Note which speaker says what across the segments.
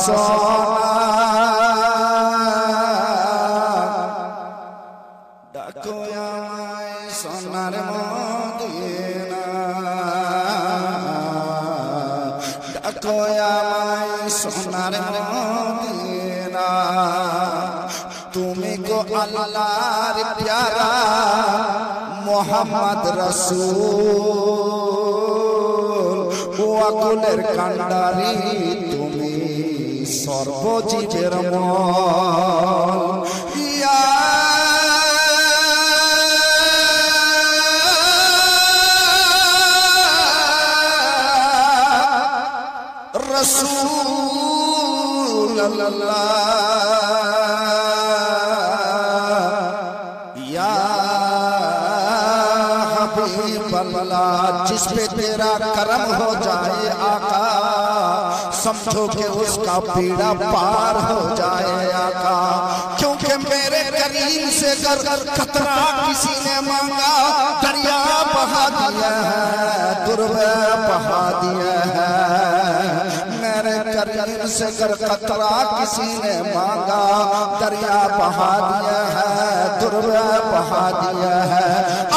Speaker 1: সোনা ডাকো আমায় সোনার মদিনা ডাকো আমায় সোনার মদিনা তুমি গো আল্লাহর প্যারা মোহাম্মদ রাসূল ও আকুলের কান্ডারি তুমি সর্বজীবের মল ইয়া রাসূল जिस पे तेरा करम हो जाए आका समझो कि उसका पीड़ा पार हो जाए आका क्योंकि मेरे करीम से कर खतरा किसी ने मांगा दरिया बहा दिया है दुर्वे बहा दिया है मेरे करीम से कर खतरा किसी ने मांगा दरिया बहा दिया है दुर्वे बहा दिया है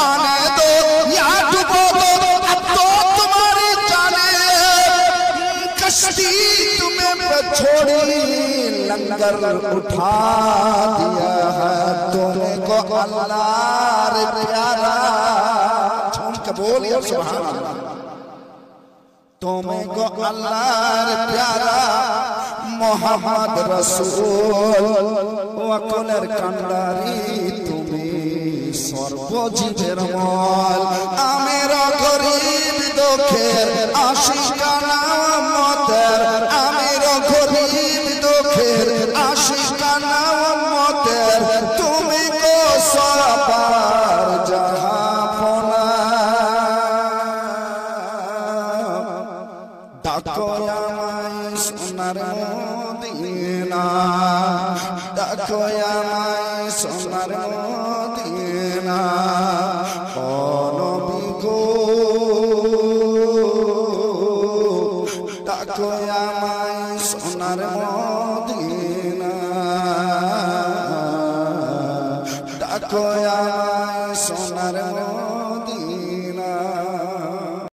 Speaker 1: आने दो या डूबो दो अब तो तुम्हारी जाने कश्ती तुम्हें छोड़ी लंगर उठा दिया है तुमको अल्लाह रे प्यारा झूम के बोलिए सुभान अल्लाह तुमको अल्लाह रे प्यारा मोहम्मद रसूल ওয়াকুলের কান্ডারি তুমি সর্বজীবের মল আমের গরিব দুঃখের আশিকানা মতের আমের গরিব দুঃখের আশিকানা মতের তুমি কো সবার জাহাপনা ডাকো আমায় সোনার মদিনা ডাকো আমায় সোনার মদিনা ও নবী গো ডাকো আমায় সোনার মদিনা ডাকো আমায় সোনার মদিনা